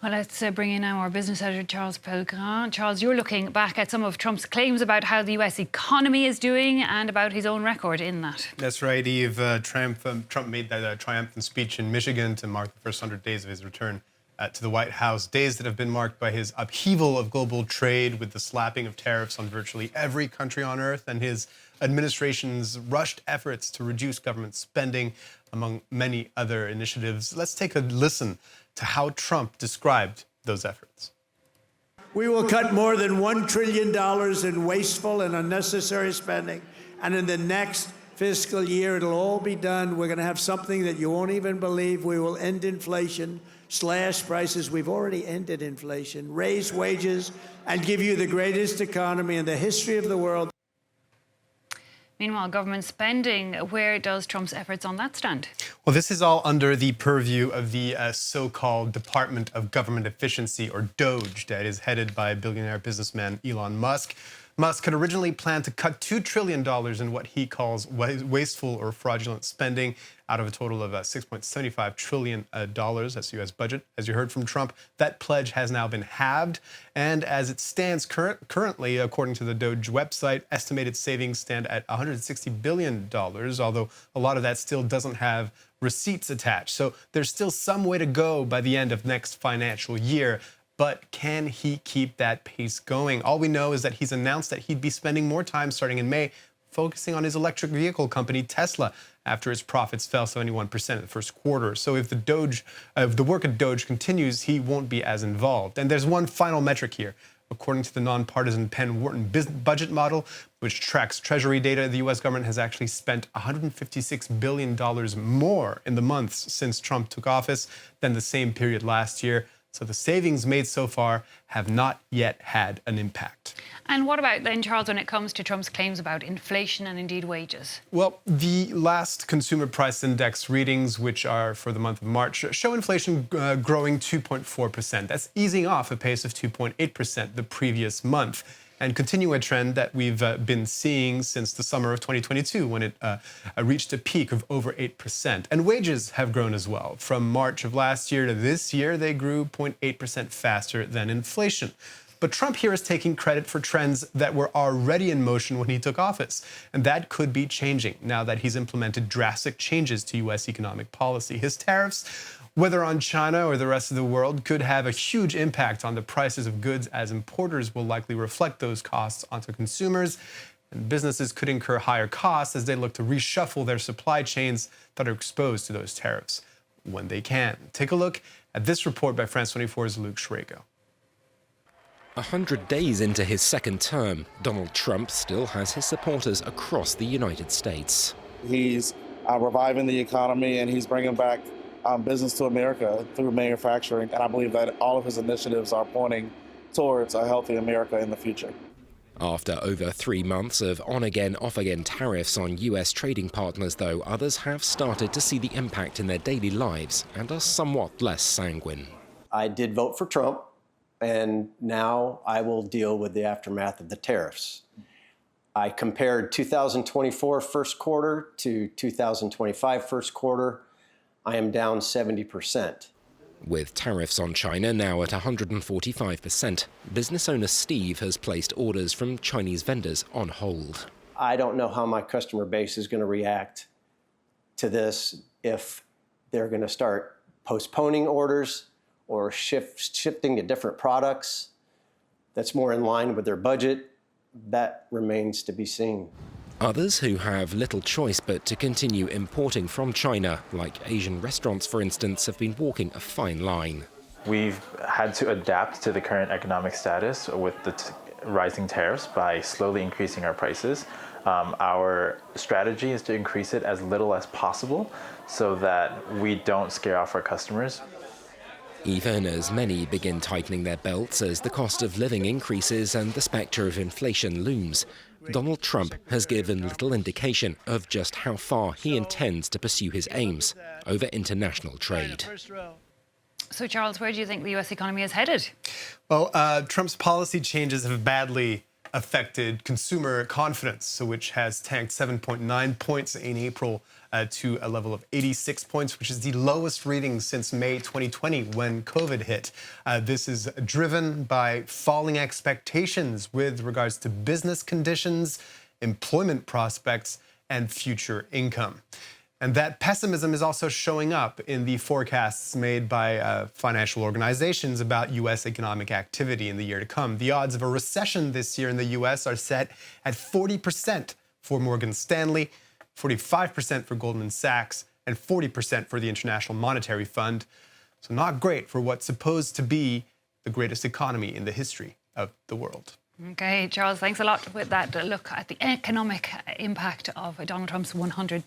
Well, let's bring in now our business editor, Charles Pellegrin. Charles, you're looking back at some of Trump's claims about how the US economy is doing and about his own record in that. That's right, Eve. Trump made that triumphant speech in Michigan to mark the first 100 days of his return to the White House, days that have been marked by his upheaval of global trade with the slapping of tariffs on virtually every country on earth and his administration's rushed efforts to reduce government spending, among many other initiatives. Let's take a listen to how Trump described those efforts. We will cut more than $1 trillion in wasteful and unnecessary spending. And in the next fiscal year, it'll all be done. We're going to have something that you won't even believe. We will end inflation, slash prices. We've already ended inflation, raise wages, and give you the greatest economy in the history of the world. Meanwhile, government spending, where does Trump's efforts on that stand? Well, this is all under the purview of the so-called Department of Government Efficiency, or DOGE, that is headed by billionaire businessman Elon Musk. Musk had originally planned to cut $2 trillion in what he calls wasteful or fraudulent spending out of a total of $6.75 trillion. That's the U.S. budget. As you heard from Trump, that pledge has now been halved. And as it stands currently, according to the DOGE website, estimated savings stand at $160 billion, although a lot of that still doesn't have receipts attached. So there's still some way to go by the end of next financial year. But can he keep that pace going? All we know is that he's announced that he'd be spending more time starting in May focusing on his electric vehicle company, Tesla, after its profits fell 71% in the first quarter. So if the work at DOGE continues, he won't be as involved. And there's one final metric here. According to the nonpartisan Penn Wharton budget model, which tracks Treasury data, the U.S. government has actually spent $156 billion more in the months since Trump took office than the same period last year. So the savings made so far have not yet had an impact. And what about then, Charles, when it comes to Trump's claims about inflation and indeed wages? Well, the last consumer price index readings, which are for the month of March, show inflation growing 2.4%. That's easing off a pace of 2.8% the previous month, and continue a trend that we've been seeing since the summer of 2022, when it reached a peak of over 8%. And wages have grown as well. From March of last year to this year, they grew 0.8% faster than inflation. But Trump here is taking credit for trends that were already in motion when he took office. And that could be changing now that he's implemented drastic changes to U.S. economic policy. His tariffs, whether on China or the rest of the world, could have a huge impact on the prices of goods, as importers will likely reflect those costs onto consumers. And businesses could incur higher costs as they look to reshuffle their supply chains that are exposed to those tariffs when they can. Take a look at this report by France 24's Luke Schrago. 100 days into his second term, Donald Trump still has his supporters across the United States. He's reviving the economy, and he's bringing back business to America through manufacturing. And I believe that all of his initiatives are pointing towards a healthy America in the future. After over 3 months of on-again, off-again tariffs on U.S. trading partners, though, others have started to see the impact in their daily lives and are somewhat less sanguine. I did vote for Trump, and now I will deal with the aftermath of the tariffs. I compared 2024 first quarter to 2025 first quarter. I am down 70%. With tariffs on China now at 145%, business owner Steve has placed orders from Chinese vendors on hold. I don't know how my customer base is going to react to this, if they're going to start postponing orders or shifting to different products that's more in line with their budget. That remains to be seen. Others who have little choice but to continue importing from China, like Asian restaurants for instance, have been walking a fine line. We've had to adapt to the current economic status with the rising tariffs by slowly increasing our prices. Our strategy is to increase it as little as possible so that we don't scare off our customers. Even as many begin tightening their belts as the cost of living increases and the spectre of inflation looms, Donald Trump has given little indication of just how far he intends to pursue his aims over international trade. So, Charles, where do you think the U.S. economy is headed? Well, Trump's policy changes have badly affected consumer confidence, which has tanked 7.9 points in April to a level of 86 points, which is the lowest reading since May 2020 when COVID hit. This is driven by falling expectations with regards to business conditions, employment prospects, and future income. And that pessimism is also showing up in the forecasts made by financial organizations about U.S. economic activity in the year to come. The odds of a recession this year in the U.S. are set at 40% for Morgan Stanley, 45% for Goldman Sachs, and 40% for the International Monetary Fund. So not great for what's supposed to be the greatest economy in the history of the world. Okay, Charles, thanks a lot with that look at the economic impact of Donald Trump's 100